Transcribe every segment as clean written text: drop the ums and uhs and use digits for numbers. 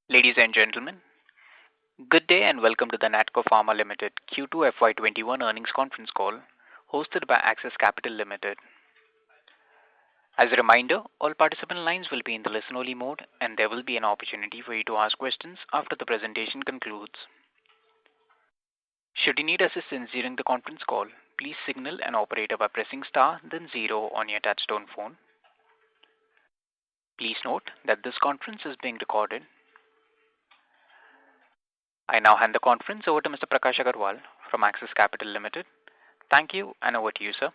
Ladies and gentlemen, good day and welcome to the Natco Pharma Limited Q2 FY21 earnings conference call hosted by Axis Capital Limited. As a reminder, all participant lines will be in the listen-only mode and there will be an opportunity for you to ask questions after the presentation concludes. Should you need assistance during the conference call, please signal an operator by pressing star then 0 on your touchtone phone. Please note that this conference is being recorded. I now hand the conference over to Mr. Prakash Agarwal from Axis Capital Limited. Thank you and over to you, sir.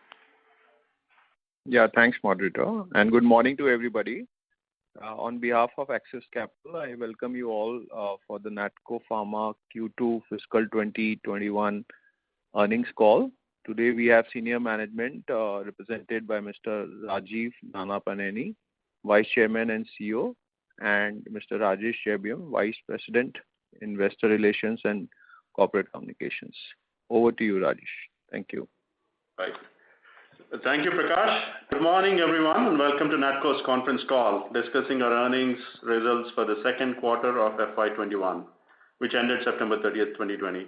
Yeah, thanks, moderator. And good morning to everybody. On behalf of Axis Capital, I welcome you all for the Natco Pharma Q2 fiscal 2021 earnings call. Today we have senior management represented by Mr. Rajeev Nanapaneni, Vice Chairman and CEO, and Mr. Rajesh Chebiyam, Vice President, Investor Relations and Corporate Communications. Over to you, Rajesh. Thank you. Right. Thank you, Prakash. Good morning, everyone, and welcome to Natco's conference call discussing our earnings results for the second quarter of FY21, which ended September 30th, 2020.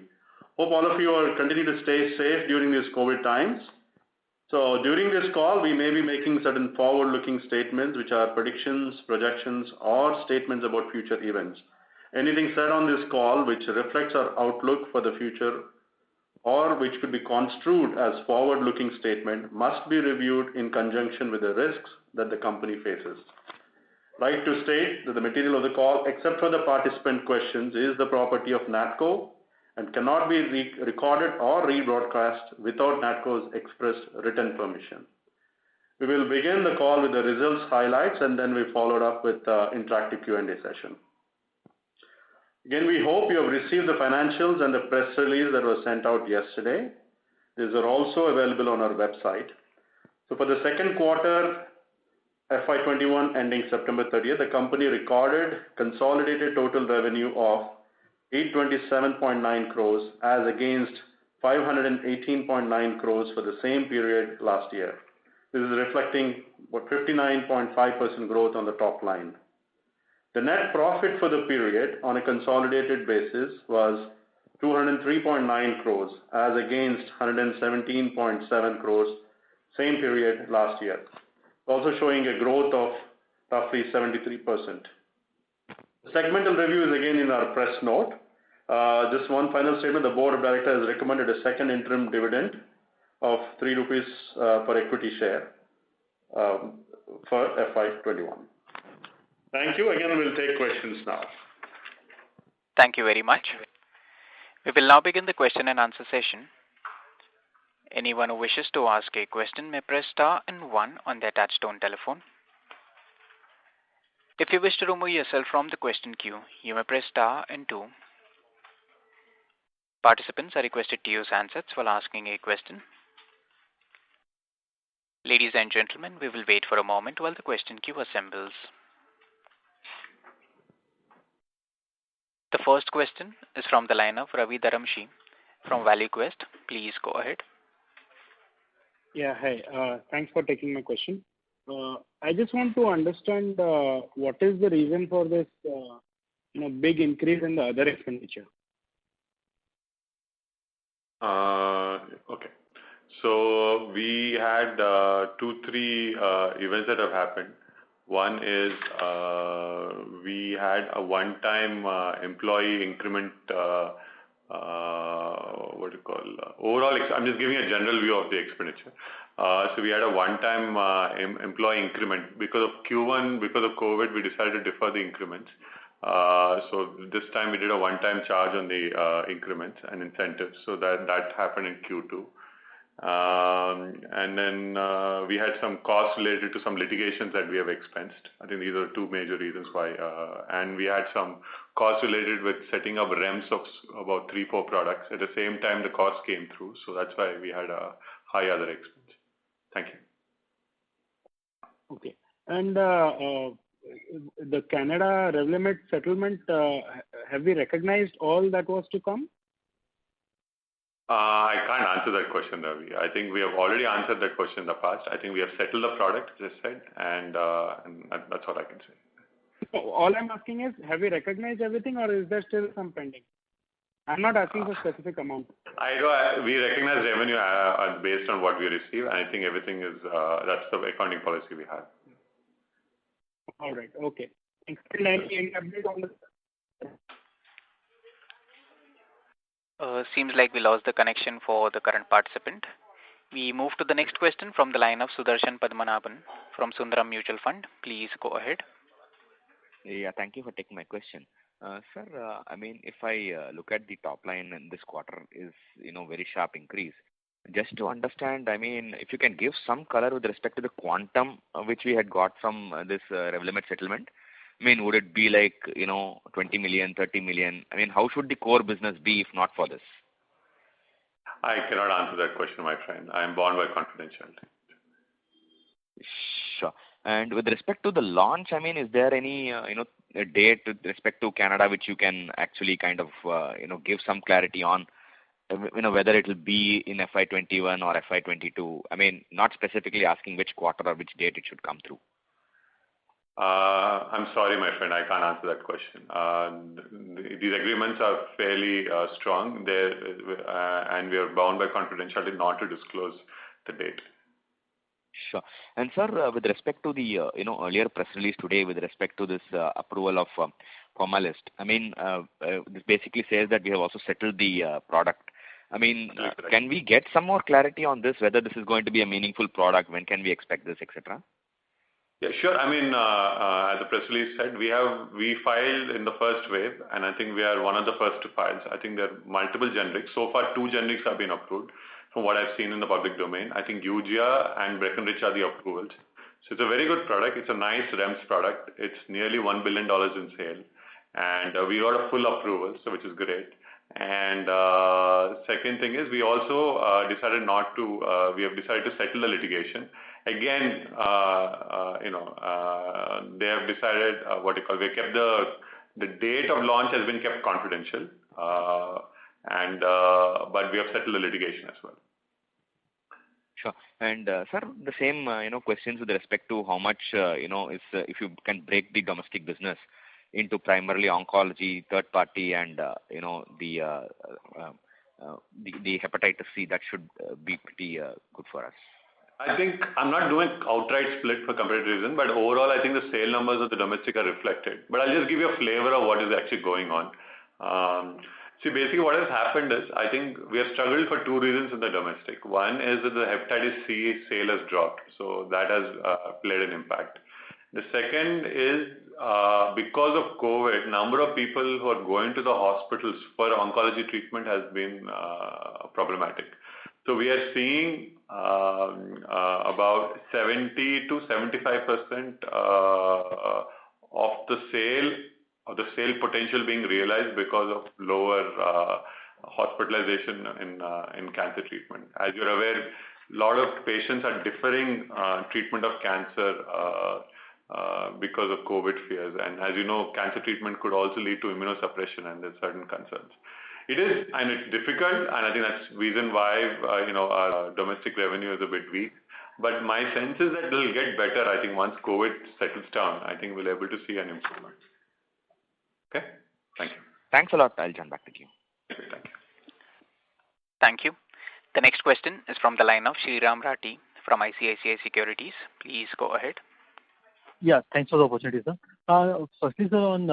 Hope all of you are continuing to stay safe during these COVID times. So during this call, we may be making certain forward-looking statements, which are predictions, projections, or statements about future events. Anything said on this call which reflects our outlook for the future or which could be construed as forward-looking statement must be reviewed in conjunction with the risks that the company faces. Like to state that the material of the call, except for the participant questions, is the property of Natco and cannot be recorded or rebroadcast without Natco's express written permission. We will begin the call with the results highlights and then we followed up with interactive Q&A session. Again, we hope you have received the financials and the press release that was sent out yesterday. These are also available on our website. So for the second quarter, FY21 ending September 30th, the company recorded consolidated total revenue of 827.9 crores as against 518.9 crores for the same period last year. This is reflecting 59.5% growth on the top line. The net profit for the period on a consolidated basis was 203.9 crores as against 117.7 crores same period last year, also showing a growth of roughly 73%. The segmental review is again in our press note. Just one final statement, the Board of Directors has recommended a second interim dividend of 3 rupees per equity share for FY21. Thank you. Again, we'll take questions now. Thank you very much. We will now begin the question and answer session. Anyone who wishes to ask a question may press star and 1 on their touchtone telephone. If you wish to remove yourself from the question queue, you may press star and 2. Participants are requested to use handsets while asking a question. Ladies and gentlemen, we will wait for a moment while the question queue assembles. The first question is from the line of Ravi Dharamshi from ValueQuest. Please go ahead. Yeah, hi. Thanks for taking my question. I just want to understand what is the reason for this big increase in the other expenditure? Okay. So we had 2-3 events that have happened. One is we had a one-time employee increment, overall, I'm just giving a general view of the expenditure. So we had a one-time employee increment. Because of Q1, because of COVID, we decided to defer the increments. So this time we did a one-time charge on the increments and incentives. So that happened in Q2. And then we had some costs related to some litigations that we have expensed. I think these are 2 major reasons why. And we had some costs related with setting up REMS of about 3-4 products. At the same time, the costs came through. So that's why we had a high other expense. Thank you. Okay. And the Canada Revlimid settlement, have we recognized all that was to come? I can't answer that question, Ravi. I think we have already answered that question in the past. I think we have settled the product, as I said, and that's all I can say. So all I'm asking is, have you recognized everything, or is there still some pending? I'm not asking for specific amount. We recognize revenue based on what we receive. I think everything is, that's the accounting policy we have. All right. Okay. Thanks. Any update on this? Seems like we lost the connection for the current participant. We move to the next question from the line of Sudarshan Padmanabhan from Sundaram Mutual Fund. Please go ahead. Yeah, thank you for taking my question. Sir, I mean, if I look at the top line in this quarter is, very sharp increase. Just to understand, I mean, if you can give some color with respect to the quantum which we had got from this Revlimid settlement. I mean, would it be like, 20 million, 30 million? I mean, how should the core business be if not for this? I cannot answer that question, my friend. I am bound by confidentiality. Sure. And with respect to the launch, I mean, is there any, a date with respect to Canada which you can actually kind of, give some clarity on, whether it will be in FY21 or FY22? I mean, not specifically asking which quarter or which date it should come through. I'm sorry, my friend, I can't answer that question. These agreements are fairly strong, and we are bound by confidentiality not to disclose the date. Sure. And sir, with respect to the earlier press release today with respect to this approval of Formalist, I mean, this basically says that we have also settled the product. I mean, can we get some more clarity on this, whether this is going to be a meaningful product, when can we expect this, etc.? Yeah, sure. I mean, as the press release said, we filed in the first wave, and I think we are one of the first to file. I think there are multiple generics. So far, 2 generics have been approved from what I've seen in the public domain. I think Eugia and Breckenridge are the approvals. So it's a very good product. It's a nice REMS product. It's nearly $1 billion in sale. And we got a full approval, so which is great. And second thing is we also decided we have decided to settle the litigation. Again, they have decided we kept the date of launch has been kept confidential, but we have settled the litigation as well. Sure. And sir, the same questions with respect to how much is if you can break the domestic business into primarily oncology, third party, and the hepatitis C, that should be pretty good for us. I think I'm not doing outright split for competitive reason, but overall I think the sale numbers of the domestic are reflected. But I'll just give you a flavor of what is actually going on. See, basically what has happened is I think we have struggled for 2 reasons in the domestic. One is that the hepatitis C sale has dropped, so that has played an impact. The second is because of COVID, number of people who are going to the hospitals for oncology treatment has been problematic. So we are seeing about 70 to 75% of the sale potential being realized because of lower hospitalization in cancer treatment. As you're aware, a lot of patients are deferring treatment of cancer because of COVID fears. And as you know, cancer treatment could also lead to immunosuppression, and there's certain concerns. It is, and it's difficult, and I think that's the reason why, our domestic revenue is a bit weak. But my sense is that it'll get better, I think, once COVID settles down. I think we'll be able to see an improvement. Okay? Thank you. Thanks a lot. I'll join back to you. Okay, thank you. Thank you. The next question is from the line of Sriram Rathi from ICICI Securities. Please go ahead. Yeah, thanks for the opportunity, sir. Firstly, sir, on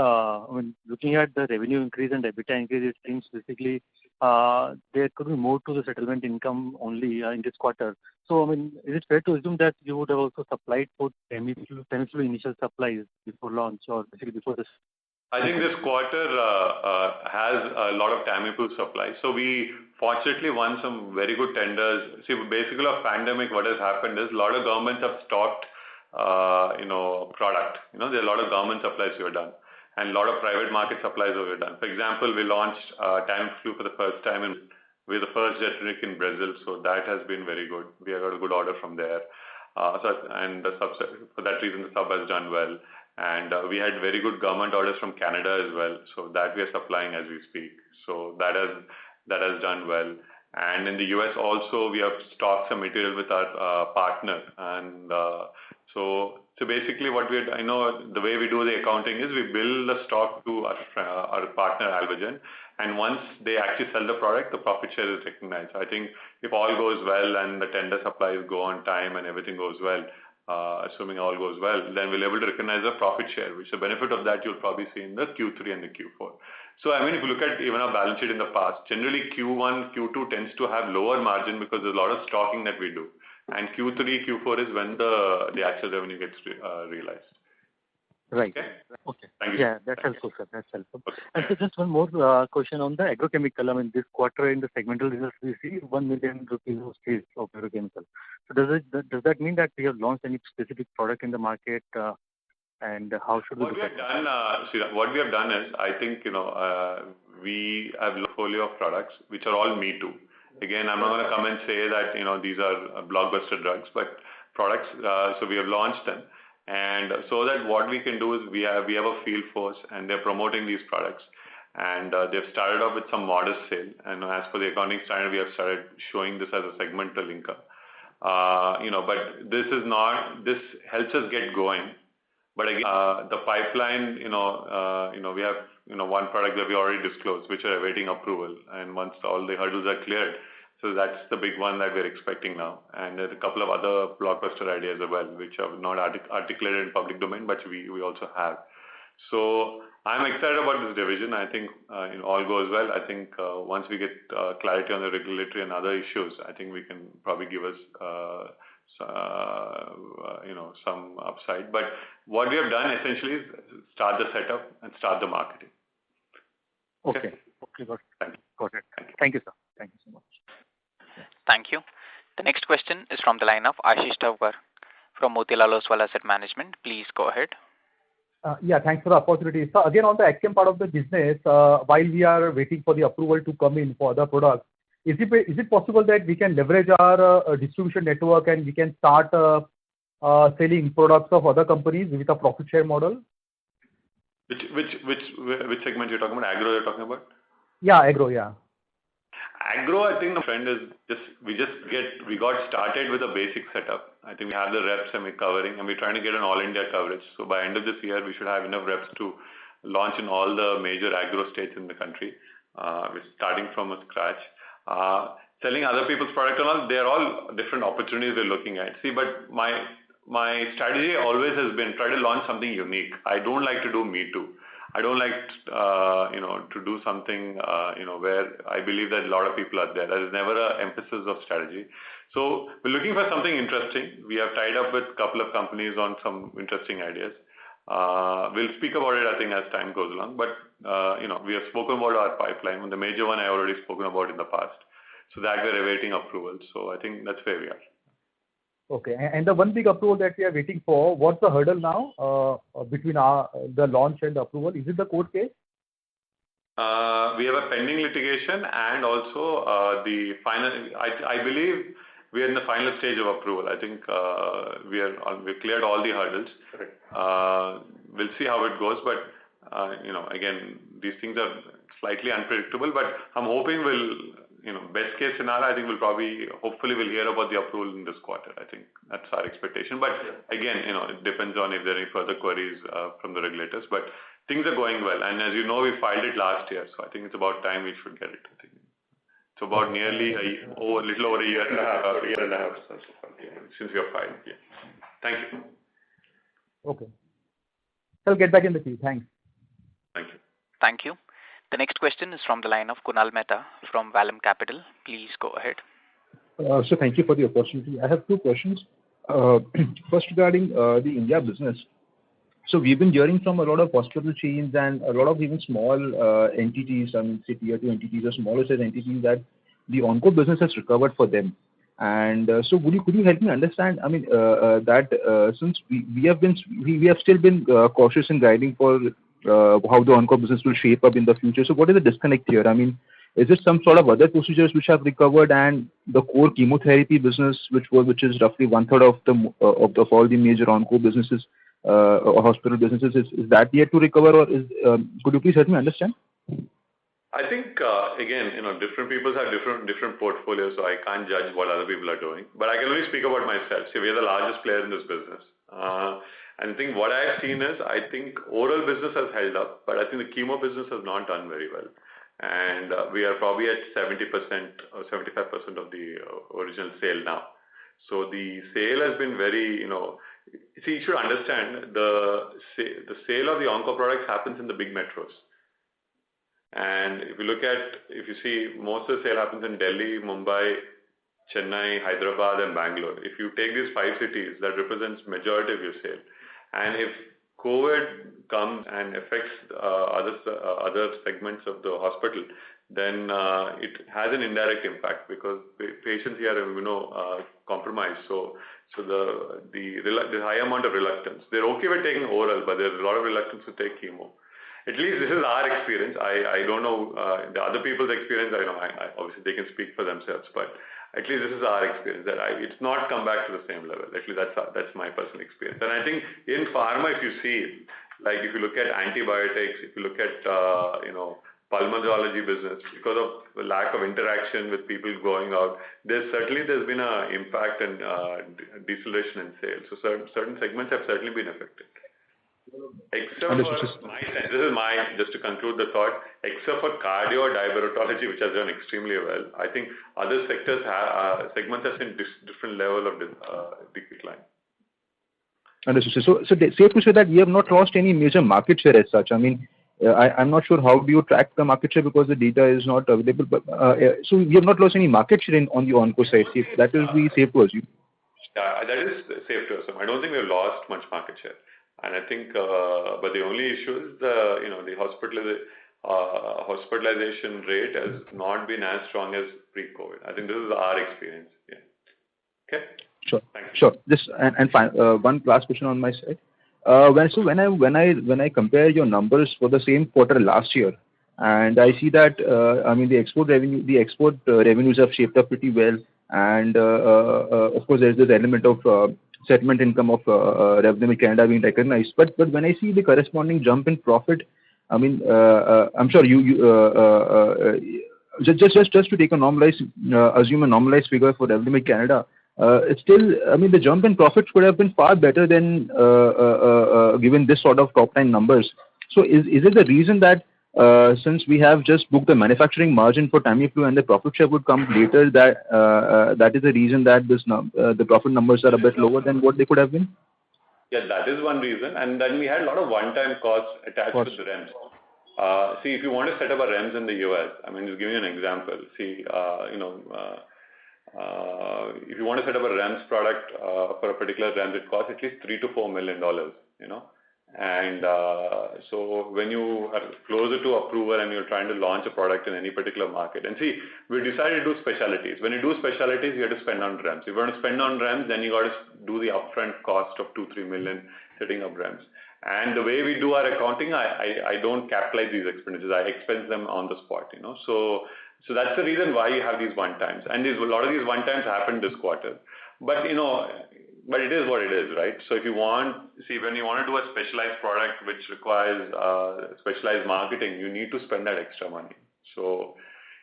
looking at the revenue increase and EBITDA increase, it seems basically there could be more to the settlement income only in this quarter. So, I mean, is it fair to assume that you would have also supplied for Tamiflu initial supplies before launch or basically before this? I think this quarter has a lot of Tamiflu supply. So we fortunately won some very good tenders. See, basically of pandemic, what has happened is a lot of governments have stocked product. There are a lot of government supplies we have done, and a lot of private market supplies we have done. For example, we launched Tamiflu for the first time, and we're the first generic in Brazil, so that has been very good. We have got a good order from there. For that reason, the sub has done well. And we had very good government orders from Canada as well, so that we are supplying as we speak. So that has done well. And in the US also, we have stocked some material with our partner, and So basically I know the way we do the accounting is we bill the stock to our partner Alvogen, and once they actually sell the product, the profit share is recognized. I think if all goes well and the tender supplies go on time and everything goes well, assuming all goes well, then we'll be able to recognize the profit share, which the benefit of that you'll probably see in the Q3 and the Q4. So I mean, if you look at even our balance sheet in the past, generally Q1, Q2 tends to have lower margin because there's a lot of stocking that we do. And Q3, Q4 is when the actual revenue gets realized. Right. Okay. Thank you. Yeah, that's helpful, sir. That's helpful. Okay. And so just one more question on the agrochemical. I mean, this quarter in the segmental results, we see 1 million rupees of sales of agrochemical. So does that mean that we have launched any specific product in the market? And how should we look at that? What we have done is, I think, we have a portfolio of products which are all Me Too. Again, I'm not going to come and say that, these are blockbuster drugs, but products, so we have launched them. And so that what we can do is we have a field force and they're promoting these products. And they've started off with some modest sale. And as per the accounting standard, we have started showing this as a segmental income. But this helps us get going. But again, the pipeline, we have, one product that we already disclosed, which are awaiting approval. And once all the hurdles are cleared, so that's the big one that we're expecting now. And there's a couple of other blockbuster ideas as well, which are not articulated in public domain, but we also have. So I'm excited about this division. I think all goes well. I think once we get clarity on the regulatory and other issues, I think we can probably give us some upside. But what we have done essentially is start the setup and start the marketing. Okay. Got it. Thank you, sir. Thank you so much. Thank you. The next question is from the line of Ashish Thakkar from Motilal Oswal Asset Management. Please go ahead. Thanks for the opportunity. So again, on the AgChem part of the business, while we are waiting for the approval to come in for other products, is it possible that we can leverage our distribution network and we can start selling products of other companies with a profit share model? Which segment you're talking about? Agro you're talking about? Yeah, agro, yeah. Agro, I think the trend is we got started with a basic setup. I think we have the reps and we're covering, and we're trying to get an all-India coverage. So by end of this year, we should have enough reps to launch in all the major agro states in the country. We're starting from scratch. Selling other people's product and all, they're all different opportunities we're looking at. See, but my strategy always has been try to launch something unique. I don't like to do Me Too. I don't like, to do something, where I believe that a lot of people are there. There is never an emphasis of strategy. So we're looking for something interesting. We have tied up with a couple of companies on some interesting ideas. We'll speak about it, I think, as time goes along. But, we have spoken about our pipeline. And the major one I already spoken about in the past. So that we're awaiting approval. So I think that's where we are. Okay. And the one big approval that we are waiting for, what's the hurdle now between the launch and the approval? Is it the court case? We have a pending litigation and also the final. I believe we are in the final stage of approval. I think we've cleared all the hurdles. Correct. We'll see how it goes, but again, these things are slightly unpredictable. But I'm hoping best case scenario, I think hopefully we'll hear about the approval in this quarter. I think that's our expectation. But again, it depends on if there are any further queries from the regulators. But things are going well. And as you know, we filed it last year. So I think it's about time we should get it. I think it's about nearly a little over a year and a half since we have filed. Yeah. Thank you. Okay. I'll get back in the queue. Thanks. Thank you. Thank you. The next question is from the line of Kunal Mehta from Vallum Capital. Please go ahead. So thank you for the opportunity. I have two questions. First, regarding the India business. So we've been hearing from a lot of hospital chains and a lot of even small entities, say tier 2 entities or smaller size entities, that the onco business has recovered for them. And so could you help me understand? I mean, that since we have still been cautious in guiding for how the onco business will shape up in the future. So what is the disconnect here? I mean, is it some sort of other procedures which have recovered, and the core chemotherapy business, which is roughly 1/3 of all the major onco businesses or hospital businesses, is that yet to recover, or could you please help me understand? I think again, different people have different portfolios, so I can't judge what other people are doing. But I can only speak about myself. See, we are the largest player in this business. And I think what I've seen is, I think oral business has held up, but I think the chemo business has not done very well. And we are probably at 70% or 75% of the original sale now. So the sale has been very, see, you should understand the sale of the onco products happens in the big metros. And if you see, most of the sale happens in Delhi, Mumbai, Chennai, Hyderabad, and Bangalore. If you take these 5 cities, that represents majority of your sale. And if COVID comes and affects other segments of the hospital, then it has an indirect impact because patients here are compromised. So the high amount of reluctance. They're okay with taking oral, but there's a lot of reluctance to take chemo. At least this is our experience. I don't know the other people's experience. I obviously they can speak for themselves, but at least this is our experience that it's not come back to the same level. At least that's my personal experience. And I think in pharma, if you see, like if you look at antibiotics, if you look at pulmonology business, because of the lack of interaction with people going out, there's been an impact and deceleration in sales. So certain segments have certainly been affected. Except for my sense, just to conclude the thought, except for cardio divertology, which has done extremely well, I think other segments have seen different level of decline. Understood. So safe to say that we have not lost any major market share as such. I mean, I'm not sure how do you track the market share because the data is not available. But so we have not lost any market share on the onco side. That will be safe to assume. Yeah, that is safe to assume. I don't think we've lost much market share. And I think, but the only issue is the hospitalization rate has not been as strong as pre-COVID. I think this is our experience. Yeah. Okay. Sure. Sure. Just and fine. One last question on my side. When I compare your numbers for the same quarter last year, and I see that the export revenues have shaped up pretty well, and of course there's this element of settlement income of Revlimid Canada being recognized. But when I see the corresponding jump in profit, I'm sure just to take a normalized, assume a normalized figure for Revlimid Canada, it's still, the jump in profits could have been far better than given this sort of top line numbers. So is it the reason that since we have just booked the manufacturing margin for Tamiflu and the profit share would come later, that is the reason that the profit numbers are a bit lower than what they could have been? Yeah, that is one reason. And then we had a lot of one-time costs attached to the REMS. See, if you want to set up a REMS in the US, just giving you an example. See, if you want to set up a REMS product for a particular REMS, it costs at least $3 to $4 million, And so when you are closer to approval and you're trying to launch a product in any particular market, and see, we decided to do specialties. When you do specialties, you have to spend on REMS. If you want to spend on REMS, then you got to do the upfront cost of $2-3 million setting up REMS. And the way we do our accounting, I don't capitalize these expenditures. I expense them on the spot, So that's the reason why you have these one times. And a lot of these one times happened this quarter. But, but it is what it is, right? So when you want to do a specialized product which requires specialized marketing, you need to spend that extra money. So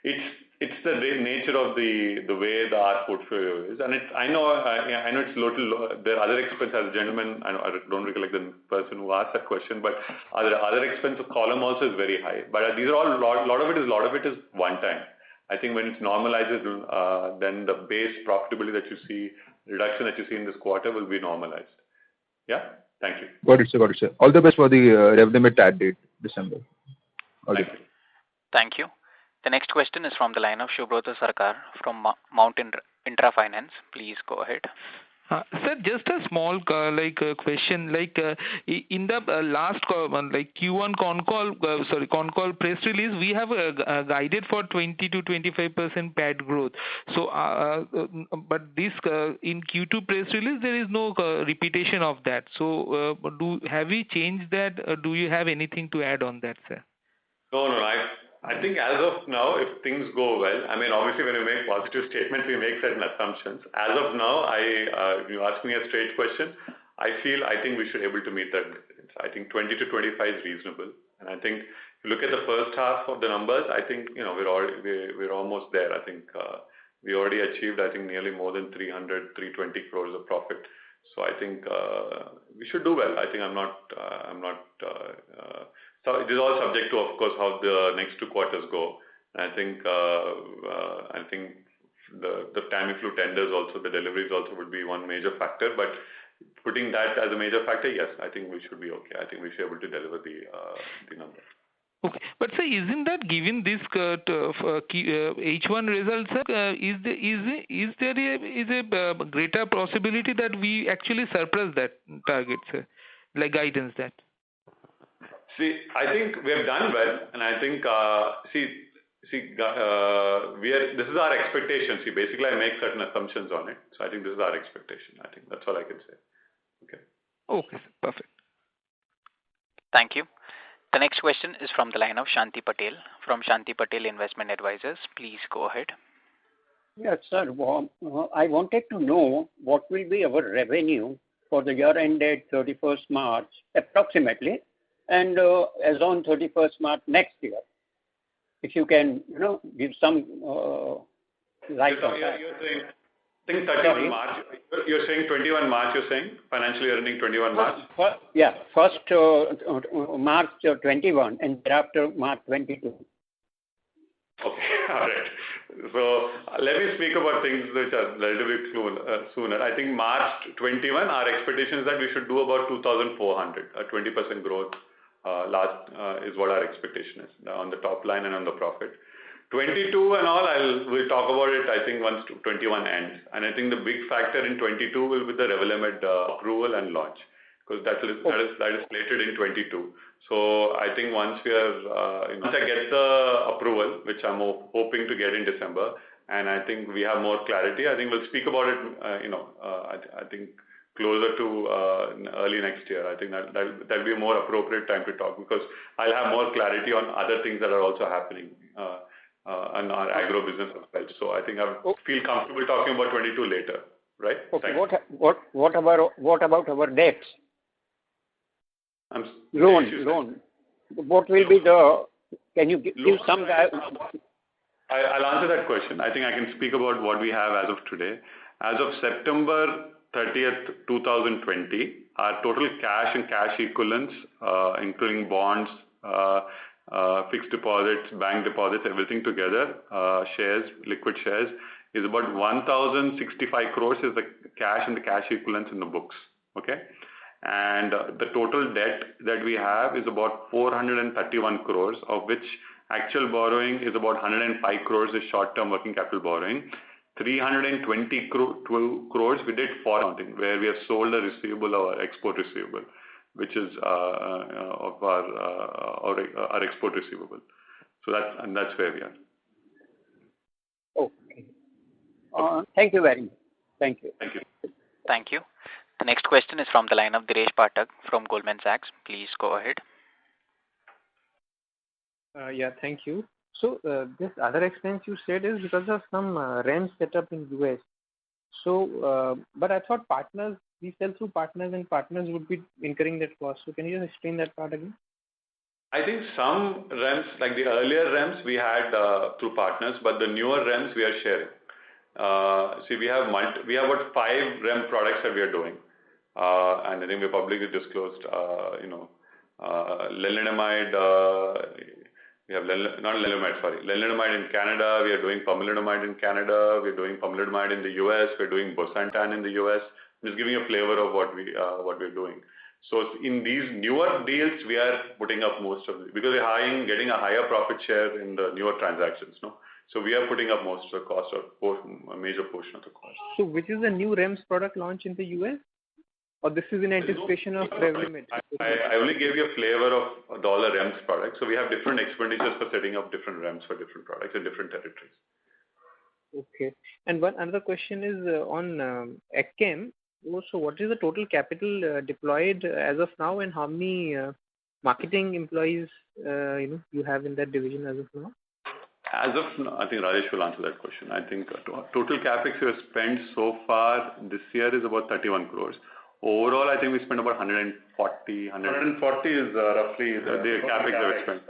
it's the nature of the way our portfolio is. And I know it's little, there are other expenses. As a gentleman, I don't recollect the person who asked that question, but other expense column also is very high. But these are all, a lot of it is one time. I think when it normalizes, then the base profitability that you see, reduction that you see in this quarter will be normalized. Yeah? Thank you. Got it, sir. All the best for the Revlimid TAT date, December. Thank you. Thank you. The next question is from the line of Shubhrata Sarkar from Mount Intra Finance. Please go ahead. Sir, just a small question. In the last Q1 con call press release, we have guided for 20 to 25% PAT growth. So, but this in Q2 press release, there is no repetition of that. So, have we changed that? Do you have anything to add on that, sir? No. I think as of now, if things go well, obviously when we make positive statements, we make certain assumptions. As of now, if you ask me a straight question, I think we should be able to meet that. I think 20 to 25 is reasonable. And I think if you look at the first half of the numbers, I think, we're almost there. I think we already achieved, nearly more than 320 crores of profit. So I think we should do well. I think so it is all subject to, of course, how the next 2 quarters go. And I think the Tamiflu tenders also, the deliveries also would be one major factor. But putting that as a major factor, yes, I think we should be okay. I think we should be able to deliver the number. Okay. But sir, isn't that given this H1 results, sir, is there a greater possibility that we actually surpass that target, sir, like guidance that? See, I think we have done well, and I think this is our expectation. See, basically, I make certain assumptions on it, so I think this is our expectation. I think that's all I can say. Okay. Okay, sir. Perfect. Thank you. The next question is from the line of Shanti Patel from Shanti Patel Investment Advisors. Please go ahead. Yes, sir. I wanted to know what will be our revenue for the year ended 31st March, approximately, and as on 31st March next year. If you can, give some light on that. You're saying, I think 31 March. You're saying 21 March. You're saying financial year ending 21 March. First March 21 and thereafter March 22. Okay, all right. So let me speak about things which are relatively sooner. I think March 21, our expectation is that we should do about 2,400, a 20% growth. Is what our expectation is on the top line and on the profit. 22 and all, we'll talk about it, I think, once 21 ends. And I think the big factor in 22 will be the Revlimid approval and launch, because that is slated in 22. So I think once once I get the approval, which I'm hoping to get in December, and I think we have more clarity, I think we'll speak about it, I think closer to early next year. I think that'll be a more appropriate time to talk, because I'll have more clarity on other things that are also happening in our agro business as well. So I think I feel comfortable talking about 22 later, right? Okay. What about our debts? Loan. What will be can you give some I'll answer that question. I think I can speak about what we have as of today. As of September 30th, 2020, our total cash and cash equivalents, including bonds, fixed deposits, bank deposits, everything together, liquid shares, is about 1,065 crores is the cash and the cash equivalents in the books. Okay? And the total debt that we have is about 431 crores, of which actual borrowing is about 105 crores is short-term working capital borrowing. 320 crores we did for accounting, where we have sold a receivable, our export receivable, which is of our export receivable. So that's where we are. Okay. Thank you very much. Thank you. Thank you. Thank you. The next question is from the line of Dinesh Pathak from Goldman Sachs. Please go ahead. Thank you. So this other expense you said is because of some REMS set up in US. So, but I thought we sell through partners and partners would be incurring that cost. So can you just explain that part again? I think some REMS, like the earlier REMS, we had through partners, but the newer REMS we are sharing. See, we have about 5 REM products that we are doing, and I think we publicly disclosed, lenalidomide. We have lenalidomide in Canada. We are doing pomalidomide in Canada. We are doing pomalidomide in the US. We are doing bosentan in the US. I'm just giving you a flavor of what we're doing. So in these newer deals, we are putting up most of it because we're getting a higher profit share in the newer transactions. No, so we are putting up most of the cost, or a major portion of the cost. So which is the new REMS product launch in the US? Or this is in anticipation of Revlimid? I only gave you a flavor of the REMS products. So we have different expenditures for setting up different REMS for different products in different territories. Okay. And one other question is on AgChem. So what is the total capital deployed as of now, and how many marketing employees you have in that division as of now? As of now, I think Rajesh will answer that question. I think total capex we have spent so far this year is about 31 crores. Overall, I think we spent about 140. 140 is roughly the capex that we spent.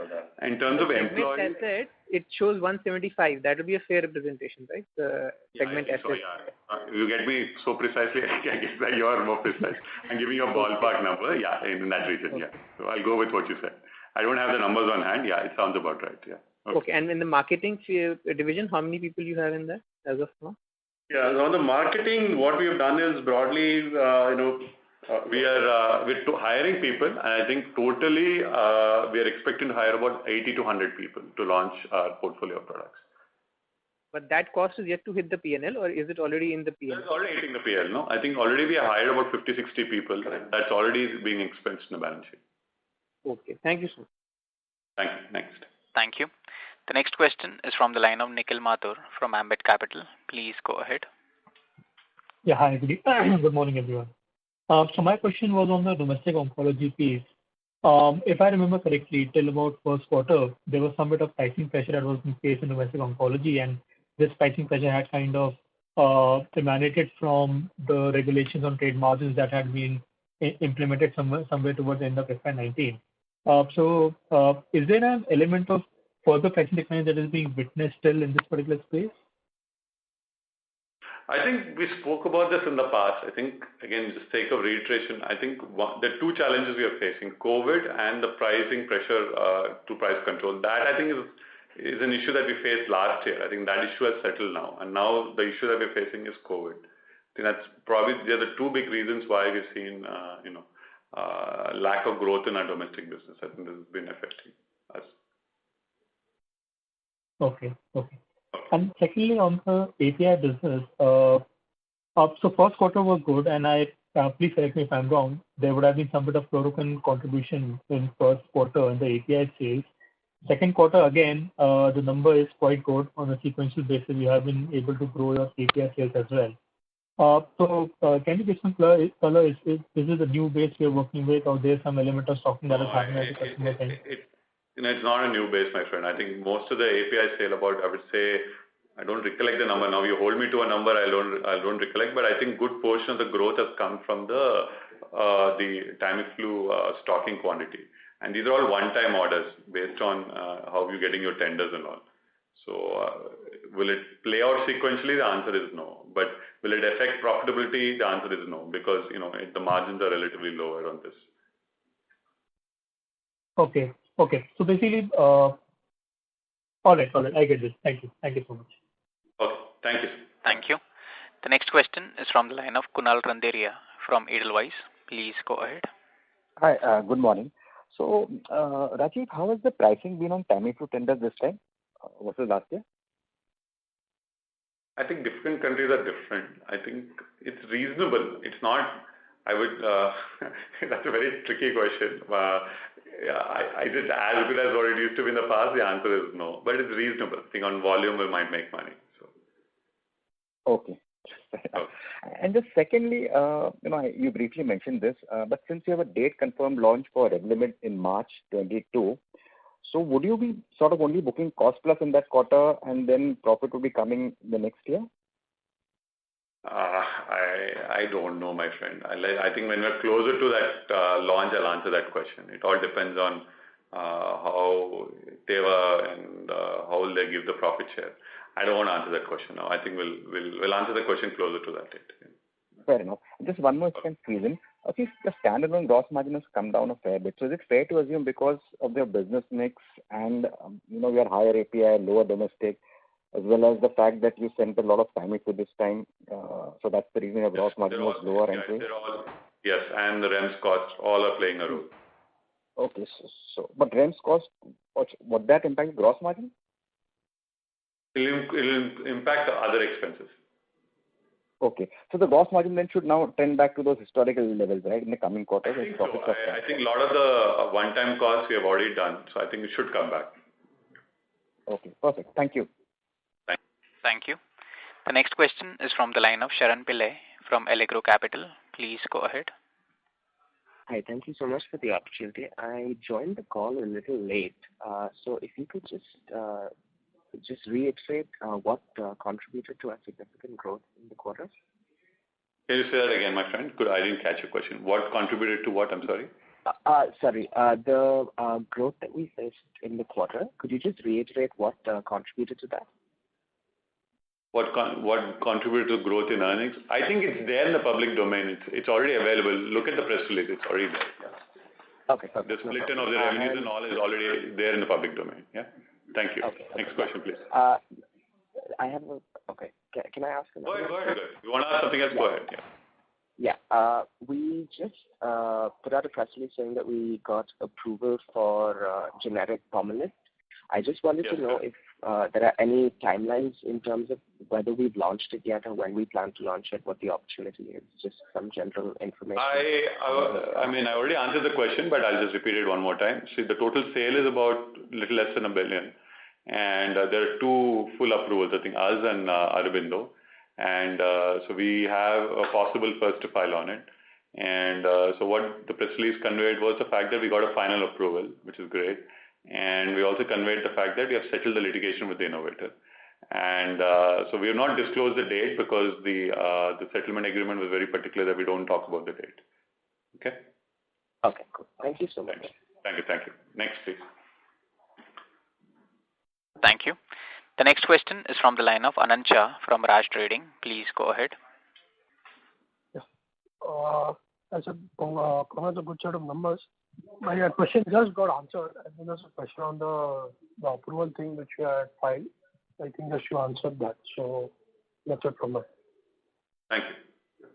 In terms of employees, asset, it shows 175. That will be a fair representation, right? The segment asset. So, you get me so precisely. I guess that you are more precise. I'm giving you a ballpark number. Yeah, in that region. Okay. Yeah. So I'll go with what you said. I don't have the numbers on hand. Yeah, it sounds about right. Yeah. Okay. And in the marketing division, how many people you have in there as of now? Yeah, on the marketing, what we have done is broadly, we're hiring people, and I think totally we are expecting to hire about 80 to 100 people to launch our portfolio of products. But that cost is yet to hit the P&L, or is it already in the P&L? It's already hitting the P&L, no? I think already we have hired about 50, 60 people. That's already being expensed in the balance sheet. Okay. Thank you, sir. Thank you. Next. Thank you. The next question is from the line of Nikhil Mathur from Ambit Capital. Please go ahead. Yeah, hi. Good morning, everyone. So my question was on the domestic oncology piece. If I remember correctly, till about first quarter, there was some bit of pricing pressure that was in place in domestic oncology, and this pricing pressure had kind of emanated from the regulations on trade margins that had been implemented somewhere towards the end of FY19. So is there an element of further pricing decline that is being witnessed still in this particular space? I think we spoke about this in the past. I think, again, just sake of reiteration, I think the two challenges we are facing, COVID and the pricing pressure to price control. That, I think, is an issue that we faced last year. I think that issue has settled now. And now the issue that we're facing is COVID. I think that's probably the two big reasons why we've seen, lack of growth in our domestic business. I think this has been affecting us. Okay. And secondly, on the API business, so first quarter was good, and please correct me if I'm wrong, there would have been some bit of fluoroquine contribution in first quarter in the API sales. Second quarter, again, the number is quite good on a sequential basis. You have been able to grow your API sales as well. So can you give some color? Is this a new base you're working with, or there's some element of stocking that is happening at the customer end? It's not a new base, my friend. I think most of the API sale about, I would say, I don't recollect the number now. You hold me to a number, I don't recollect, but I think good portion of the growth has come from the Tamiflu stocking quantity. And these are all one-time orders based on how you're getting your tenders and all. So will it play out sequentially? The answer is no. But will it affect profitability? The answer is no, because the margins are relatively lower on this. Okay. So basically, all right. I get this. Thank you so much. Okay. Thank you. Thank you. The next question is from the line of Kunal Randeria from Edelweiss. Please go ahead. Hi. Good morning. So, Rajiv, how has the pricing been on Tamiflu tenders this time versus last year? I think different countries are different. I think it's reasonable. It's not. That's a very tricky question. Is it as good as what it used to be in the past? The answer is no. But it's reasonable. I think on volume we might make money. So. Okay. And just secondly, you briefly mentioned this, but since you have a date confirmed launch for Revlimid in March 22, so would you be sort of only booking cost plus in that quarter and then profit will be coming the next year? I don't know, my friend. I think when we're closer to that launch, I'll answer that question. It all depends on how Teva and how will they give the profit share. I don't want to answer that question now. I think we'll answer the question closer to that date. Fair enough. Just one more question. Okay, the standalone gross margin has come down a fair bit. So is it fair to assume because of their business mix and your higher API, lower domestic, as well as the fact that you spent a lot of time with this time, so that's the reason your gross margin was lower? Yes, and the REMS costs all are playing a role. Okay, but REMS cost, would that impact gross margin? It'll impact the other expenses. Okay, so the gross margin then should now trend back to those historical levels, right, in the coming quarters? I think so. I think a lot of the one-time costs we have already done, so I think it should come back. Okay, perfect. Thank you. Thank you. The next question is from the line of Sharan Pillai from Allegro Capital. Please go ahead. Hi, thank you so much for the opportunity. I joined the call a little late, so if you could just reiterate what contributed to a significant growth in the quarter? Can you say that again, my friend? I didn't catch your question. What contributed to what? I'm sorry. Sorry, the growth that we faced in the quarter, could you just reiterate what contributed to that? What contributed to growth in earnings? I think it's there in the public domain. It's already available. Look at the press release. It's already there. Yeah. Okay. Perfect. The split of the revenues and all is already there in the public domain. Yeah. Thank you. Okay. Next question, please. I have okay. Can I ask another? Go ahead. You want to ask something else? Go ahead. Yeah. We just put out a press release saying that we got approval for generic Pomalyst. I just wanted to know if there are any timelines in terms of whether we've launched it yet or when we plan to launch it, what the opportunity is, just some general information. I mean, I already answered the question, but I'll just repeat it one more time. See, the total sale is about little less than $1 billion. And there are 2 full approvals, I think, us and Aurobindo. And so we have a possible first to file on it. And so what the press release conveyed was the fact that we got a final approval, which is great. And we also conveyed the fact that we have settled the litigation with the innovator. And so we have not disclosed the date because the settlement agreement was very particular that we don't talk about the date. Okay? Okay, cool. Thank you so much. Thank you. Next, please. Thank you. The next question is from the line of Anand Shah from Raj Trading. Please go ahead. Yeah. I said, congrats a good set of numbers. My question just got answered. I think there's a question on the approval thing which we had filed. I think that you answered that. So that's it from me. Thank you.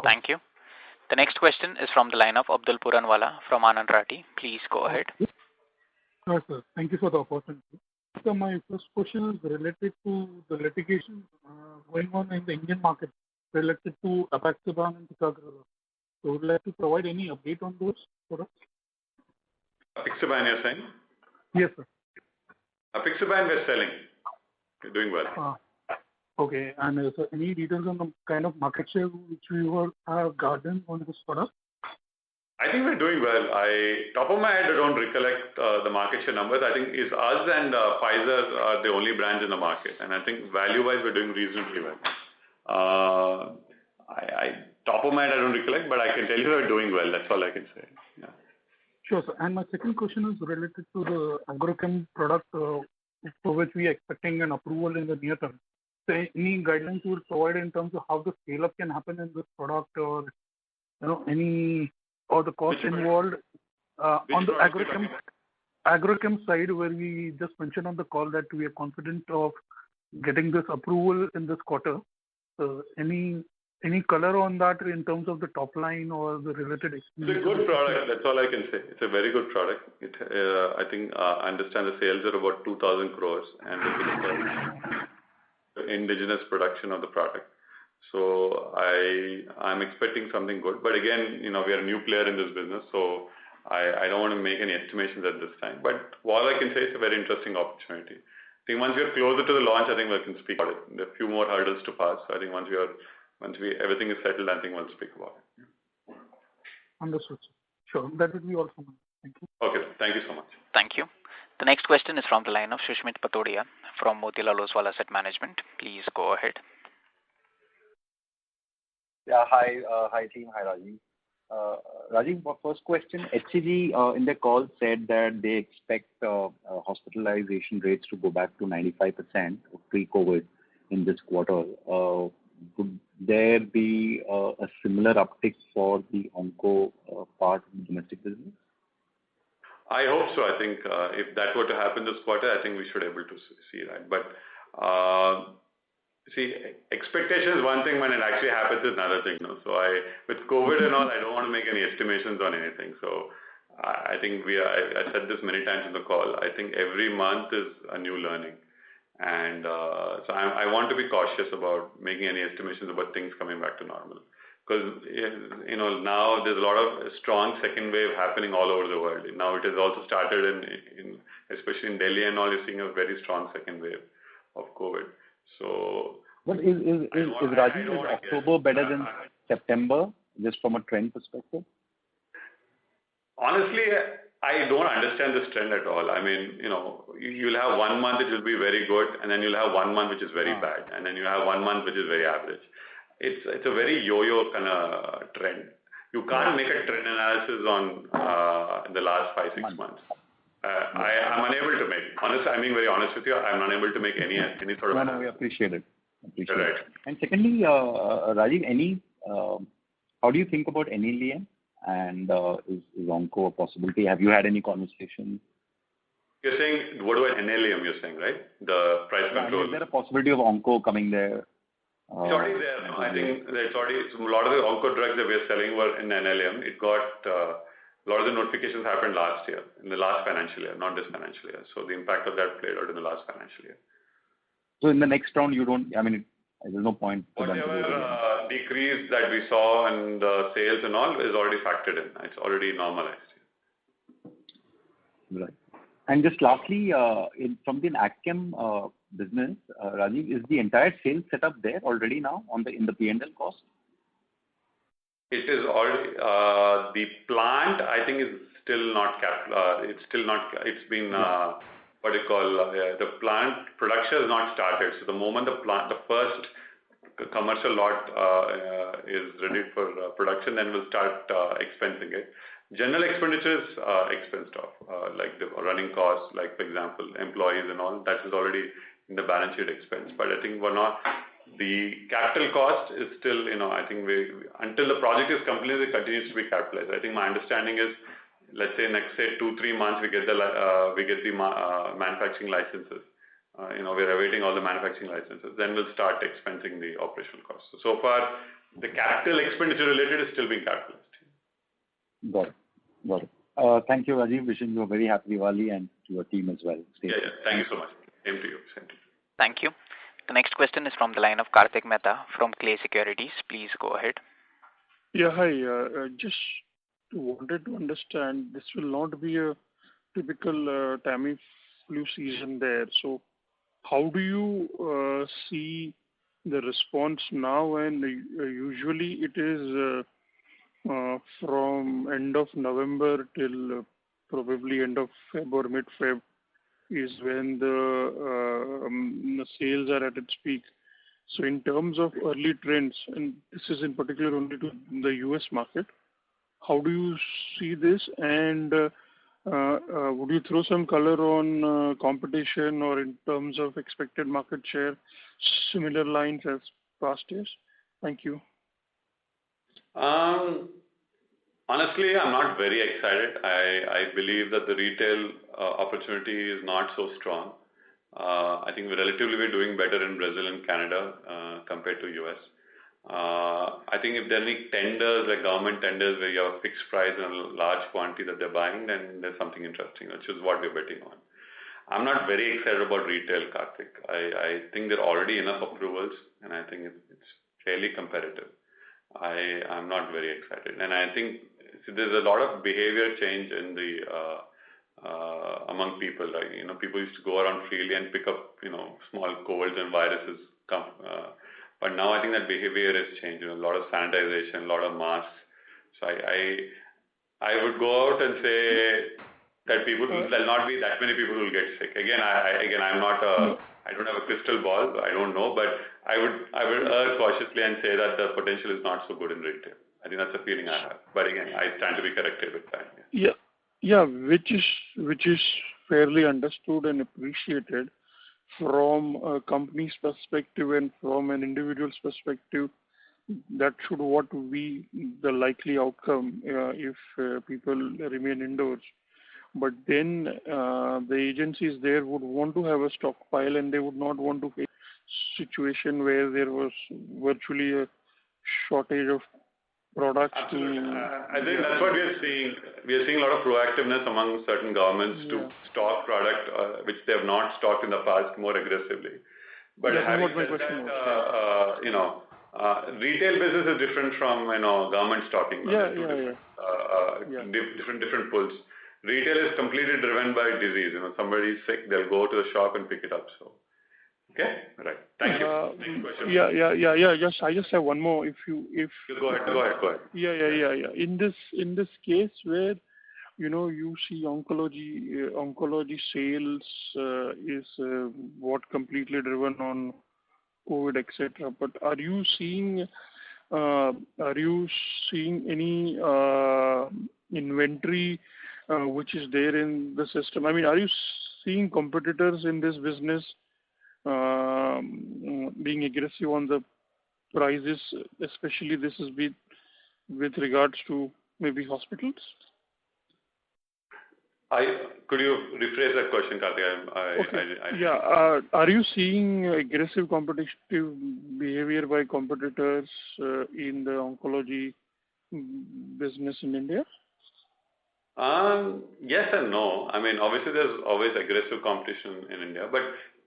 Thank you. The next question is from the line of Abdul Puranwala from Anand Rathi. Please go ahead. Sure, sir. Thank you for the opportunity. So my first question is related to the litigation going on in the Indian market related to Apixaban and Ticagrelor. So would you like to provide any update on those products? Apixaban, you're saying? Yes, sir. Apixaban we're selling. We're doing well. Okay. And so any details on the kind of market share which we have garnered on this product? I think we're doing well. Top of my head, I don't recollect the market share numbers. I think it's us and Pfizer are the only brands in the market. And I think value-wise, we're doing reasonably well. Top of my head, I don't recollect, but I can tell you we're doing well. That's all I can say. Yeah. Sure, sir. And my second question is related to the agrochem product for which we are expecting an approval in the near term. So any guidelines you would provide in terms of how the scale-up can happen in this product or, or the cost involved on the agrochem side where we just mentioned on the call that we are confident of getting this approval in this quarter. So any color on that in terms of the top line or the related experience? It's a good product. That's all I can say. It's a very good product. I think I understand the sales are about 2,000 crores and the indigenous production of the product. So I'm expecting something good. But again, we are a new player in this business, so I don't want to make any estimations at this time. But all I can say is a very interesting opportunity. I think once we are closer to the launch, I think we can speak about it. There are a few more hurdles to pass. So I think once everything is settled, I think we'll speak about it. Understood. Sure. That would be all from me. Thank you. Okay. Thank you so much. Thank you. The next question is from the line of Shushmit Patodia from Motilal Oswal Asset Management. Please go ahead. Yeah. Hi team. Hi Rajiv. Rajiv, my first question. HCG in their call said that they expect hospitalization rates to go back to 95% of pre-COVID in this quarter. Would there be a similar uptick for the onco part of the domestic business? I hope so. I think if that were to happen this quarter, I think we should be able to see that. But see, expectation is one thing. When it actually happens, is another thing. So with COVID and all, I don't want to make any estimations on anything. So I think I said this many times in the call. I think every month is a new learning. And so I want to be cautious about making any estimations about things coming back to normal. Because, now there's a lot of strong second wave happening all over the world. Now it has also started especially in Delhi and all, you're seeing a very strong second wave of COVID. So, but is Rajiv, is October better than September, just from a trend perspective? Honestly, I don't understand this trend at all. I mean, you'll have 1 month which will be very good, and then you'll have 1 month which is very bad, and then you have 1 month which is very average. it's a very yo-yo kind of trend. You can't make a trend analysis on the last 5-6 months. I'm unable to make. Honestly, I'm being very honest with you. I'm unable to make any sort of. No, we appreciate it. Right. And secondly, Rajiv, how do you think about NLEM and is onco a possibility? Have you had any conversation? You're saying, what about NLEM, you're saying, right? The price control. Is there a possibility of onco coming there? It's already there. I think it's already, a lot of the onco drugs that we're selling were in NLEM. It got, a lot of the notifications happened last year, in the last financial year, not this financial year. So the impact of that played out in the last financial year. So in the next round, you don't, I mean, there's no point for them to do Whatever decrease that we saw in the sales and all is already factored in. It's already normalized. Right. And just lastly, from the AgChem business, Rajiv, is the entire sales set up there already now in the P&L cost? It is already, the plant, I think, is still not it's been, what do you call, the plant production has not started. So the moment the first commercial lot is ready for production, then we'll start expensing it. General expenditures expensed off, like the running costs, like for example, employees and all, that is already in the balance sheet expense. But I think the capital cost is still, I think until the project is completed, it continues to be capitalized. I think my understanding is, let's say next 2-3 months we get the manufacturing licenses. We're awaiting all the manufacturing licenses. Then we'll start expensing the operational costs. So far, the capital expenditure related is still being capitalized. Got it. Thank you, Rajiv. Wishing you a very happy Diwali and to your team as well. Yeah. Thank you so much. Same to you. Thank you. The next question is from the line of Kartik Mehta from Clay Securities. Please go ahead. Yeah, hi. Just wanted to understand, this will not be a typical Tamiflu season there. So how do you see the response now? And usually it is from end of November till probably end of Feb or mid-Feb is when the sales are at its peak. So in terms of early trends, and this is in particular only to the US market, how do you see this? And would you throw some color on competition or in terms of expected market share, similar lines as past years? Thank you. Honestly, I'm not very excited. I believe that the retail opportunity is not so strong. I think we're doing better in Brazil and Canada compared to US. I think if there are any tenders, like government tenders where you have a fixed price and a large quantity that they're buying, then there's something interesting, which is what we're betting on. I'm not very excited about retail, Karthik. I think there are already enough approvals, and I think it's fairly competitive. I'm not very excited. And I think there's a lot of behavior change in the among people. Like, people used to go around freely and pick up, small colds and viruses but now I think that behavior has changed. A lot of sanitization, a lot of masks. So I would go out and say that there'll not be that many people who will get sick. Again, I'm not I don't have a crystal ball. I don't know, but I would err cautiously and say that the potential is not so good in retail. I think that's the feeling I have. But again, I stand to be corrected with time. Yeah, which is fairly understood and appreciated from a company's perspective and from an individual's perspective. That should what be the likely outcome if people remain indoors. But then the agencies there would want to have a stockpile, and they would not want to face a situation where there was virtually a shortage of products. Absolutely. I think that's what we are seeing. We are seeing a lot of proactiveness among certain governments to stock product which they have not stocked in the past more aggressively. But having said that, retail business is different from government stocking. Different pulls. Retail is completely driven by disease. Somebody is sick, they'll go to the shop and pick it up. So, okay, right. Thank you. Next question. Yeah. I just have one more. If go ahead. Yeah. In this case where you see oncology sales is what completely driven on COVID, etc. But are you seeing any inventory which is there in the system? I mean, are you seeing competitors in this business being aggressive on the prices, especially this is with regards to maybe hospitals? Could you rephrase that question, Karthik? Are you seeing aggressive competitive behavior by competitors in the oncology business in India? Yes and no. I mean, obviously there's always aggressive competition in India, but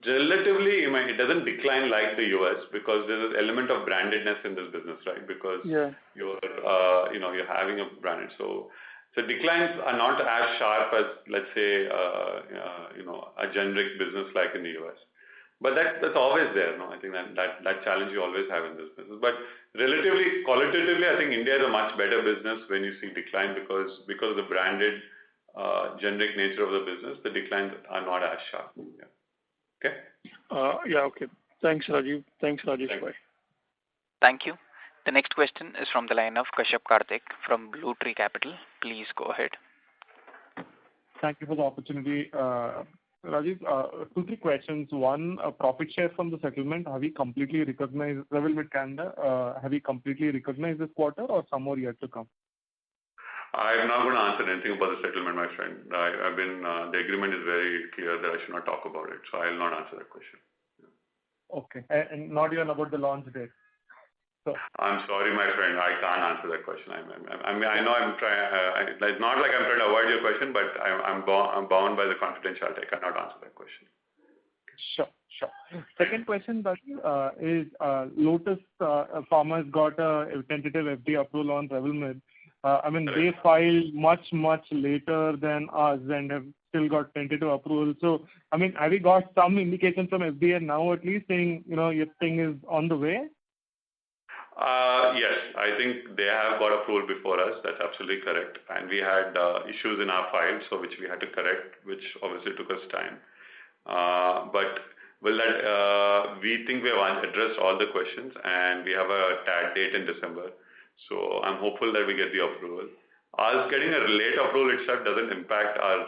relatively, it doesn't decline like the US because there's an element of brandedness in this business, right? Because you're having a branded. So declines are not as sharp as, let's say, a generic business like in the US. But that's always there, no? I think that challenge you always have in this business. But relatively, qualitatively, I think India is a much better business when you see decline because of the branded generic nature of the business, the declines are not as sharp. Yeah. Okay? Okay. Thanks, Rajiv. Thanks, Rajesh. Bye. Thank you. The next question is from the line of Kashyap Karthik from Blue Tree Capital. Please go ahead. Thank you for the opportunity. Rajiv, 2-3 questions. One, profit share from the settlement. Have we completely recognized with Canada? Have we completely recognized this quarter or some more yet to come? I'm not going to answer anything about the settlement, my friend. The agreement is very clear that I should not talk about it, so I will not answer that question. Okay. And not even about the launch date? I'm sorry, my friend. I can't answer that question. I mean, I know I'm trying. It's not like I'm trying to avoid your question, but I'm bound by the confidentiality. I cannot answer that question. Sure. Second question, Rajiv, is Lotus Pharma has got a tentative FDA approval on Revlimid. I mean, they filed much later than us and have still got tentative approval. So, I mean, have we got some indication from FDA now at least saying, your thing is on the way? Yes, I think they have got approval before us. That's absolutely correct. And we had issues in our files, so which we had to correct, which obviously took us time. But we think we have addressed all the questions, and we have a tag date in December. So I'm hopeful that we get the approval. Us getting a late approval itself doesn't impact our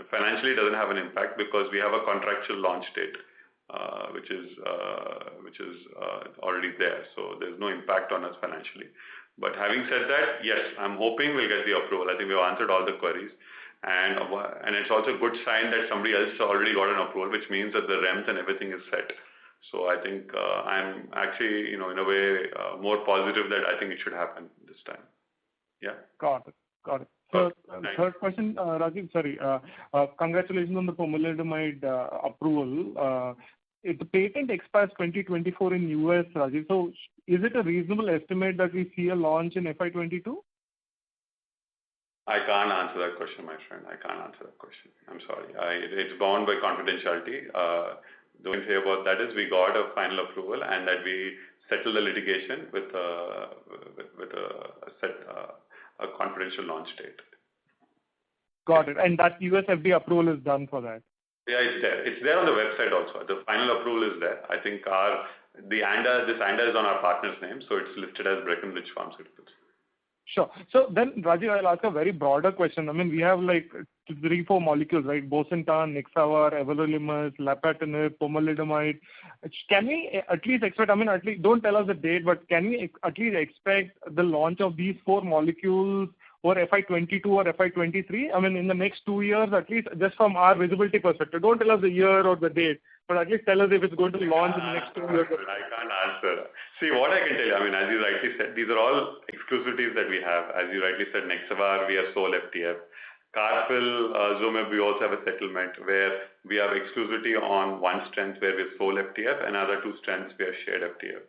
financially doesn't have an impact because we have a contractual launch date. Which is already there. So there's no impact on us financially. But having said that, yes, I'm hoping we'll get the approval. I think we've answered all the queries. And it's also a good sign that somebody else already got an approval, which means that the REMS and everything is set. So I think I'm actually, in a way, more positive that I think it should happen this time. Yeah. Got it. So, third question, Rajiv, sorry. Congratulations on the pomalidomide approval. If the patent expires 2024 in US, Rajiv, so is it a reasonable estimate that we see a launch in FY22? I can't answer that question, my friend. I can't answer that question. I'm sorry. It's bound by confidentiality. The only thing about that is we got a final approval and that we settled the litigation with a confidential launch date. Got it. And that US FDA approval is done for that? Yeah, it's there. It's there on the website also. The final approval is there. I think this ANDA is on our partner's name, so it's listed as Breckenridge Pharmaceuticals. Sure. So then, Rajiv, I'll ask a very broader question. I mean, we have like 3-4 molecules, right? Bosentan, Nixavar, everolimus, lapatinib, pomalidomide. Can we at least expect, don't tell us the date, but can we at least expect the launch of these 4 molecules or FY22 or FY23? I mean, in the next 2 years, at least just from our visibility perspective. Don't tell us the year or the date, but at least tell us if it's going to launch in the next 2 years. I can't answer. See, what I can tell you, as you rightly said, these are all exclusivities that we have. As you rightly said, Nexavar, we have sole FTF. Carfil, Zomib, we also have a settlement where we have exclusivity on one strength where we have sole FTF and other 2 strengths we have shared FTF.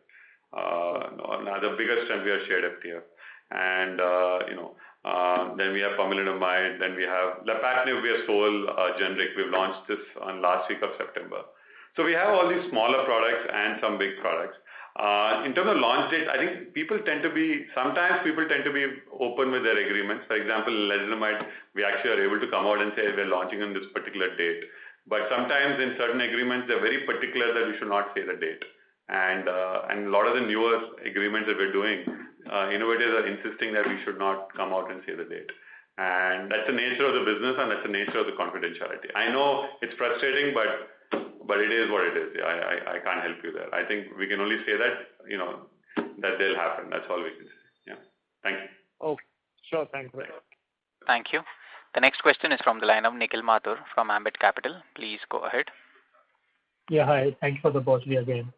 Another bigger strength we have shared FTF. And, then we have pomalidomide, then we have lapatinib, we have sole generic. We've launched this on last week of September. So we have all these smaller products and some big products. In terms of launch date, I think sometimes people tend to be open with their agreements. For example, lenalidomide, we actually are able to come out and say we're launching on this particular date. But sometimes in certain agreements, they're very particular that we should not say the date. And a lot of the newer agreements that we're doing, innovators are insisting that we should not come out and say the date. And that's the nature of the business and that's the nature of the confidentiality. I know it's frustrating, but it is what it is. I can't help you there. I think we can only say that, that they'll happen. That's all we can say. Yeah. Thank you. Okay. Sure. Thanks. Thank you. The next question is from the line of Nikhil Mathur from Ambit Capital. Please go ahead. Yeah, hi. Thank you for the opportunity again.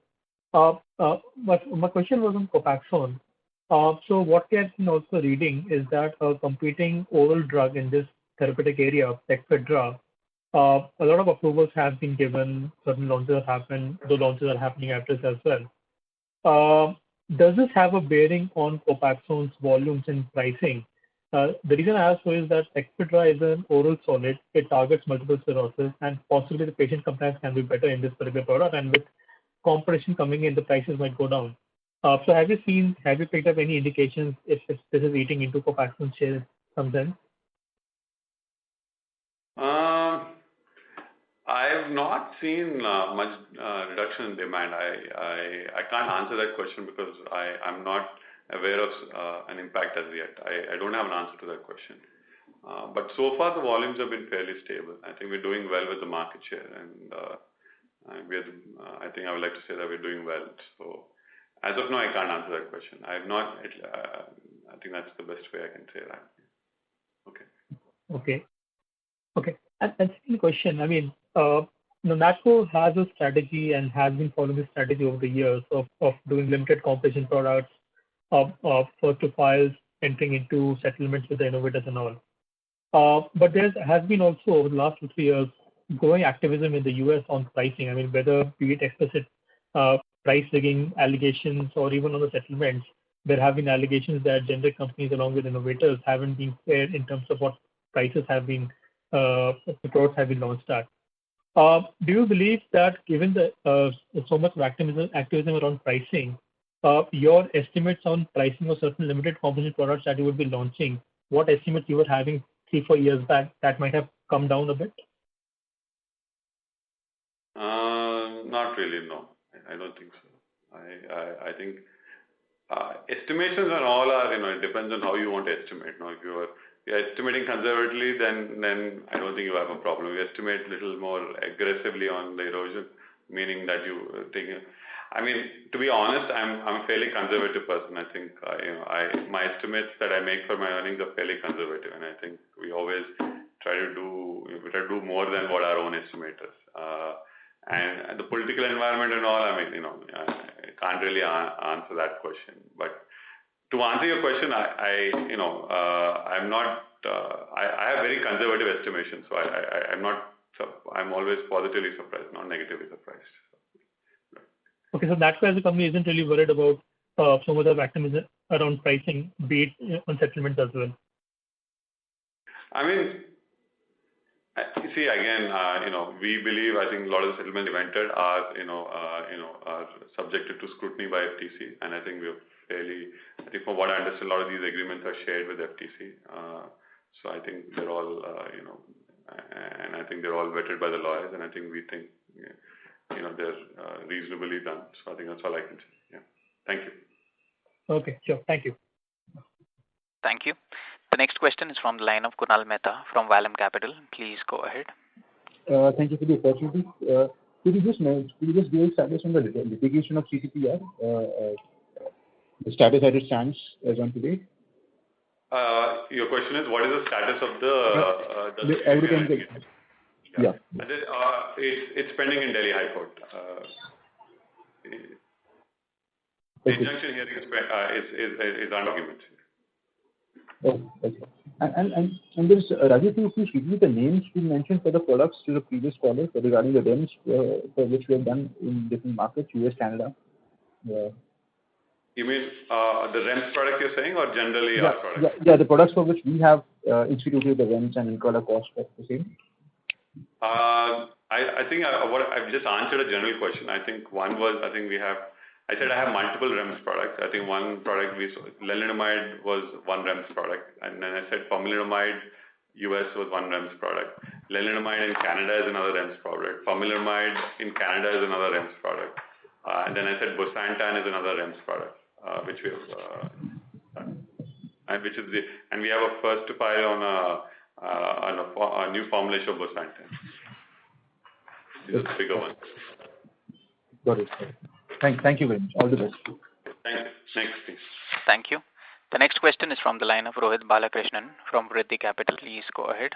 My question was on Copaxone. So what we have been also reading is that a competing oral drug in this therapeutic area, Tecfidera, a lot of approvals have been given, certain launches have happened, the launches are happening after this as well. Does this have a bearing on Copaxone's volumes and pricing? The reason I ask so is that Tecfidera is an oral solid, it targets multiple sclerosis, and possibly the patient compliance can be better in this particular product, and with competition coming in, the prices might go down. So have you picked up any indications if this is eating into Copaxone share sometimes? I have not seen much reduction in demand. I can't answer that question because I'm not aware of an impact as yet. I don't have an answer to that question. But so far the volumes have been fairly stable. I think we're doing well with the market share, and I think I would like to say that we're doing well. So as of now, I can't answer that question. I have not. I think that's the best way I can say that. Okay. And second question. I mean, Natco has a strategy and has been following this strategy over the years of doing limited competition products, of first to files, entering into settlements with the innovators and all. But there has been also over the last 2-3 years growing activism in the US on pricing. I mean, whether be it explicit price rigging allegations or even on the settlements, there have been allegations that generic companies along with innovators haven't been fair in terms of what prices have been, the products have been launched at. Do you believe that given the so much of activism around pricing, your estimates on pricing of certain limited competition products that you would be launching, what estimates you were having 3-4 years back, that might have come down a bit? Not really, no. I don't think so. I think estimations and all are, it depends on how you want to estimate. If you're estimating conservatively, then I don't think you have a problem. You estimate a little more aggressively on the erosion, meaning that you take. I mean, to be honest, I'm a fairly conservative person. I think my estimates that I make for my earnings are fairly conservative, and I think we always try to do more than what our own estimate is. And the political environment and all, I mean, I can't really answer that question. But to answer your question, I'm not. I have very conservative estimations, so I'm not. I'm always positively surprised, not negatively surprised. Okay, so Natco as a company isn't really worried about so much of activism around pricing, be it on settlements as well. I mean, see again, we believe. I think a lot of the settlements we've entered are, are subjected to scrutiny by FTC, and I think we're fairly. I think from what I understand, a lot of these agreements are shared with FTC. So I think they're all, and I think they're all vetted by the lawyers, and I think we think, they're reasonably done. So I think that's all I can say. Yeah. Thank you. Okay, sure. Thank you. Thank you. The next question is from the line of Kunal Mehta from Valum Capital. Please go ahead. Thank you for the opportunity. Could you just give a status on the litigation of CCPR? The status as it stands as on today? Your question is, what is the status of the everything? Yeah. It's pending in Delhi High Court. The injunction hearing is on documents. Oh, okay. And there's Rajeev, can you please review the names you mentioned for the products to the previous caller regarding the REMS for which we have done in different markets, US, Canada? Yeah. You mean the REMS product you're saying, or generally our products? Yeah, the products for which we have instituted the REMS and incurred a cost for the same. I think I've just answered a general question. I think one was, I said I have multiple REMS products. I think one product lenalidomide was one REMS product, and then I said pomalidomide US was one REMS product. Lenalidomide in Canada is another REMS product. Pomalidomide in Canada is another REMS product. And then I said Bosantan is another REMS product, which we have and we have a first to file on a new formulation of Bosantan. These are the bigger ones. Got it. Thank you very much. All the best. Thank you. Next, please. Thank you. The next question is from the line of Rohit Balakrishnan from Vriddhi Capital. Please go ahead.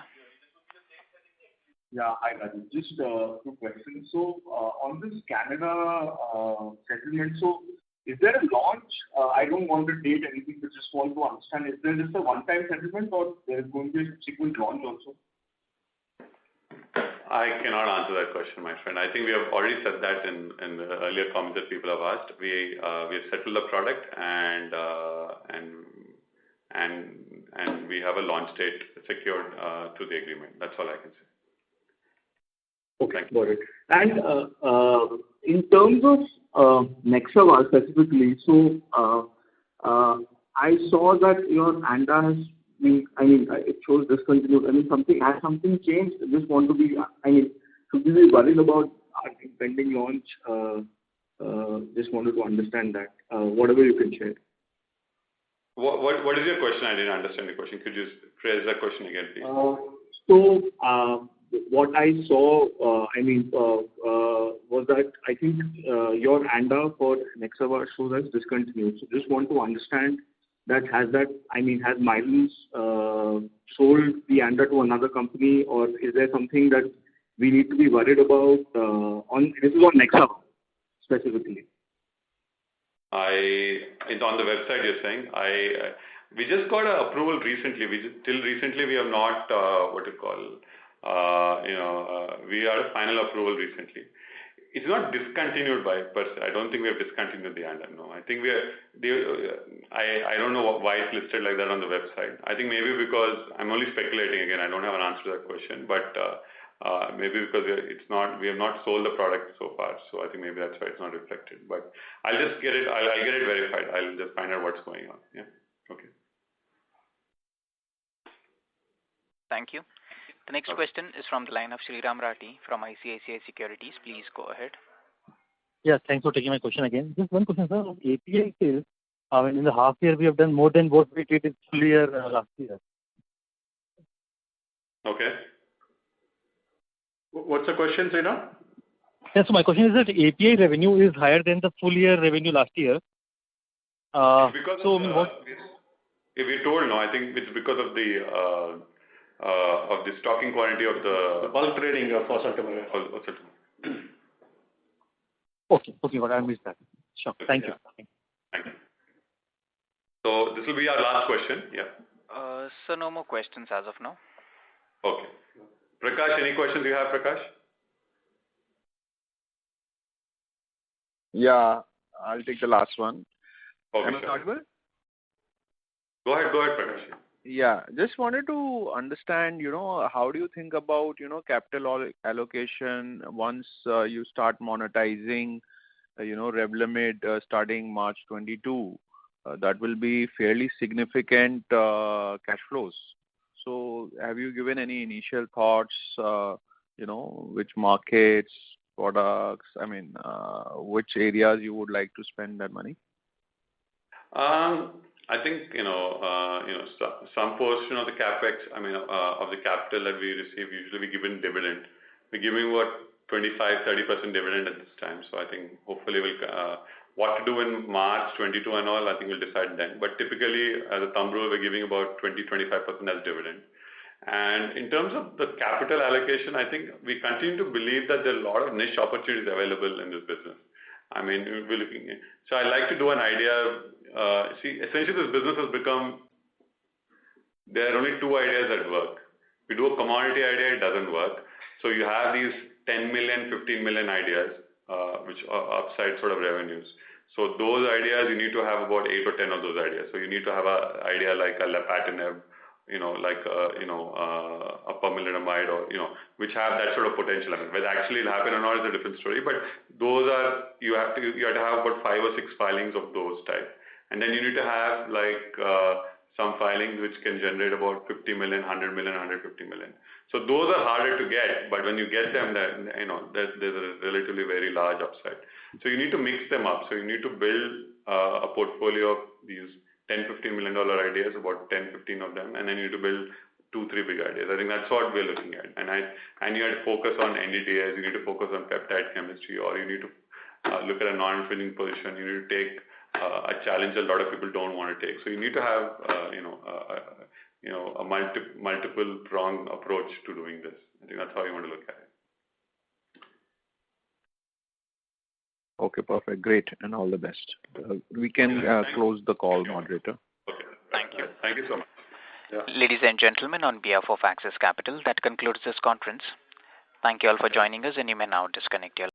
Yeah, hi, Rajesh. Just two questions. So, on this Canada settlement, so is there a launch? I don't want to date anything, but just want to understand, is there just a one-time settlement or there is going to be a subsequent launch also? I cannot answer that question, my friend. I think we have already said that in the earlier comments that people have asked. We have settled the product and we have a launch date secured through the agreement. That's all I can say. Okay, got it. And in terms of Nexavar specifically, so I saw that your ANDA has been, it shows discontinued. Has something changed? Just want to be, should we be worried about our impending launch? Just wanted to understand that. Whatever you can share. What is your question? I didn't understand the question. Could you phrase that question again, please? So, what I saw, was that I think your ANDA for Nexavar shows as discontinued. So, just want to understand that has Mylan's sold the ANDA to another company, or is there something that we need to be worried about? This is on Nexavar specifically. It's on the website you're saying. We just got an approval recently. Till recently we have not we had a final approval recently. It's not discontinued per se. I don't think we have discontinued the ANDA. No, I think I don't know why it's listed like that on the website. I think maybe because I'm only speculating again. I don't have an answer to that question, but maybe because we have not sold the product so far. So I think maybe that's why it's not reflected. But I'll just get it. I'll get it verified. I'll just find out what's going on. Yeah. Okay. Thank you. The next question is from the line of Sriram Rathi from ICICI Securities. Please go ahead. Yeah, thanks for taking my question again. Just one question, sir. On API sales, in the half year we have done more than what we did in full year last year. Okay. What's the question, Sriram? Yes, so my question is that API revenue is higher than the full year revenue last year. Because if we told no, I think it's because of the stocking quantity of the bulk trading for September. Okay, got it. I missed that. Sure. Thank you. Thank you. So this will be our last question. Yeah. So no more questions as of now. Okay. Prakash, any questions you have, Prakash? Yeah, I'll take the last one. Okay, Am I audible? Go ahead, Prakash. Yeah, just wanted to understand, how do you think about, capital allocation once you start monetizing, Revlimid starting March 22? That will be fairly significant cash flows. So have you given any initial thoughts, which markets, products, which areas you would like to spend that money? I think, some portion of the capex, of the capital that we receive, usually we give in dividend. We're giving 25-30% dividend at this time. So I think hopefully what to do in March 22 and all, I think we'll decide then. But typically, as a thumb rule, we're giving about 20-25% as dividend. And in terms of the capital allocation, I think we continue to believe that there are a lot of niche opportunities available in this business. We're looking at. So I like to do an idea. Essentially this business has become, there are only two ideas that work. We do a commodity idea, it doesn't work. So you have these 10 million, 15 million ideas, which are upside sort of revenues. So those ideas, you need to have about 8 or 10 of those ideas. So you need to have an idea like a lapatinib, a pomalidomide, or which have that sort of potential. Whether actually it'll happen or not is a different story. But those are you have to have about 5 or 6 filings of those type, and then you need to have some filings which can generate about 50 million, 100 million, 150 million. So those are harder to get, but when you get them, then, there's a relatively very large upside. So you need to mix them up. So you need to build a portfolio of these $10-15 million ideas, about 10-15 of them, and then you need to build 2-3 big ideas. I think that's what we're looking at. And you had to focus on NDDs, you need to focus on peptide chemistry, or you need to look at a non-infringing position. You need to take a challenge a lot of people don't want to take. So you need to have a multiple prong approach to doing this. I think that's how you want to look at it. Okay, perfect. Great, and all the best. We can close the call, moderator. Okay. Thank you. Thank you so much. Yeah. Ladies and gentlemen, on behalf of Axis Capital, that concludes this conference. Thank you all for joining us, and you may now disconnect your